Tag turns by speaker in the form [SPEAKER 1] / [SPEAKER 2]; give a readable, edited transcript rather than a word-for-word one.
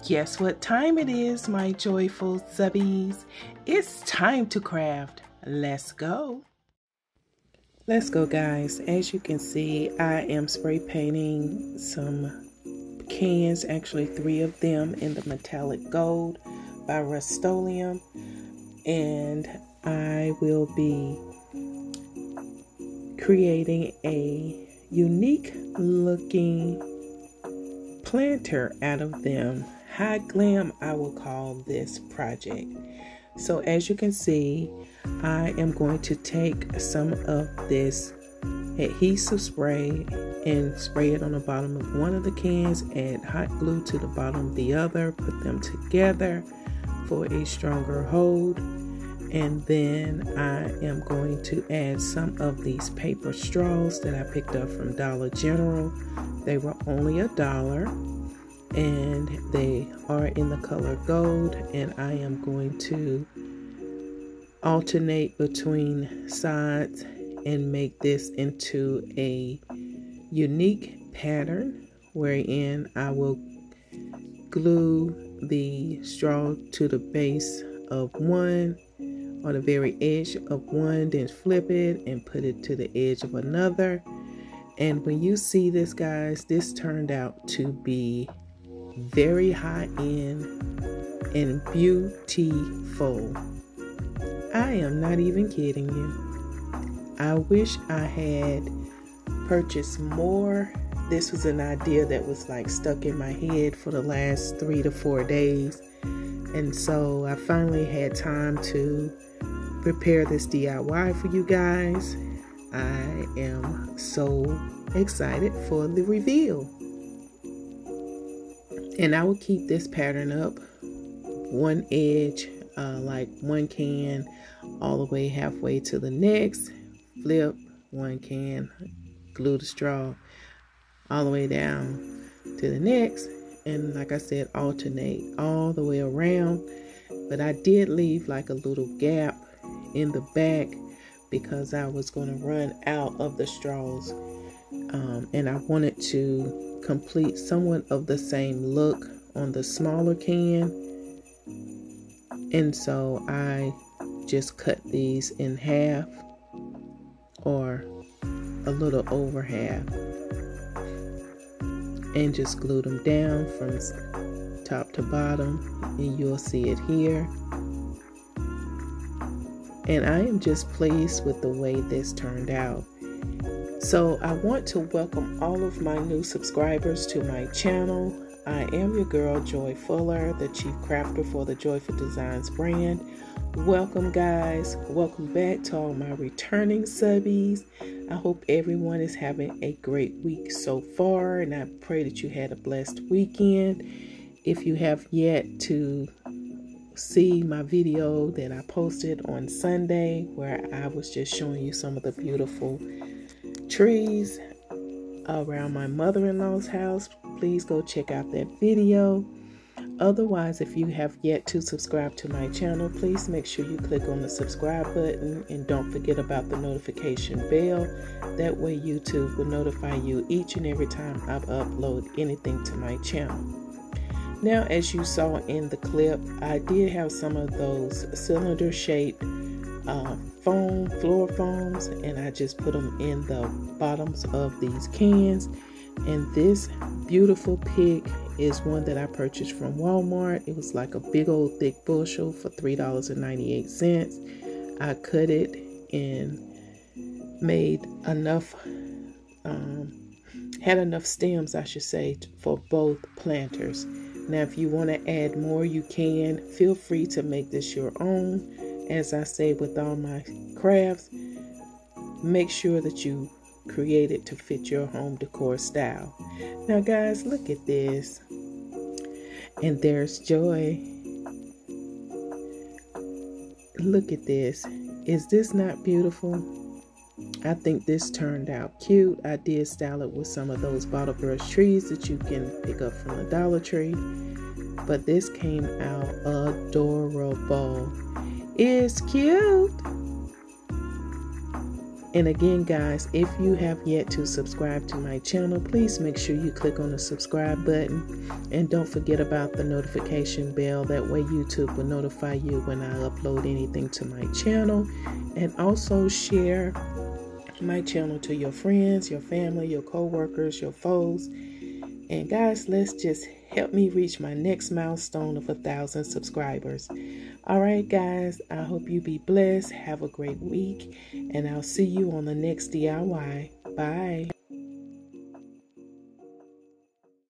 [SPEAKER 1] Guess what time it is, my joyful subbies? It's time to craft. Let's go. Let's go, guys. As you can see, I am spray painting some cans, actually 3 of them, in the metallic gold by Rustoleum. And I will be creating a unique looking planter out of them. High Glam, I will call this project. So as you can see, I am going to take some of this adhesive spray and spray it on the bottom of one of the cans, add hot glue to the bottom of the other, put them together for a stronger hold. And then I am going to add some of these paper straws that I picked up from Dollar General. They were only $1 and they are in the color gold, and I am going to alternate between sides and make this into a unique pattern wherein I will glue the straw to the base of one, on the very edge of one, then flip it and put it to the edge of another. And when you see this, guys, this turned out to be very high-end and beautiful. I am not even kidding you. I wish I had purchased more. This was an idea that was like stuck in my head for the last 3 to 4 days. And so I finally had time to prepare this DIY for you guys. I am so excited for the reveal. And I will keep this pattern up, one edge, like one can, all the way halfway to the next, flip one can, glue the straw all the way down to the next, and like I said, alternate all the way around. But I did leave like a little gap in the back because I was going to run out of the straws, and I wanted to complete somewhat of the same look on the smaller can. And so I just cut these in half, or a little over half, and just glued them down from top to bottom, and you'll see it here. And I am just pleased with the way this turned out. So I want to welcome all of my new subscribers to my channel. I am your girl, Joy Fuller, the Chief Crafter for the Joyful Designs brand. Welcome, guys. Welcome back to all my returning subbies. I hope everyone is having a great week so far, and I pray that you had a blessed weekend. If you have yet to see my video that I posted on Sunday, where I was just showing you some of the beautiful trees around my mother-in-law's house, please go check out that video. Otherwise, if you have yet to subscribe to my channel, please make sure you click on the subscribe button, and don't forget about the notification bell. That way YouTube will notify you each and every time I upload anything to my channel. Now, as you saw in the clip, I did have some of those cylinder shaped floor foams, and I just put them in the bottoms of these cans. And this beautiful pick is one that I purchased from Walmart. It was like a big old thick bushel for $3.98. I cut it and made enough, had enough stems, I should say, for both planters. Now, if you want to add more, you can. Feel free to make this your own. As I say with all my crafts, make sure that you create it to fit your home decor style. Now, guys, look at this. And there's Joy. Look at this. Is this not beautiful? I think this turned out cute. I did style it with some of those bottle brush trees that you can pick up from the Dollar Tree. But this came out adorable. It's cute. And again, guys, if you have yet to subscribe to my channel, please make sure you click on the subscribe button. And don't forget about the notification bell. That way YouTube will notify you when I upload anything to my channel. And also share my channel to your friends, your family, your co-workers, your foes. And guys, let's just help me reach my next milestone of 1,000 subscribers. All right, guys, I hope you be blessed. Have a great week, and I'll see you on the next DIY. Bye.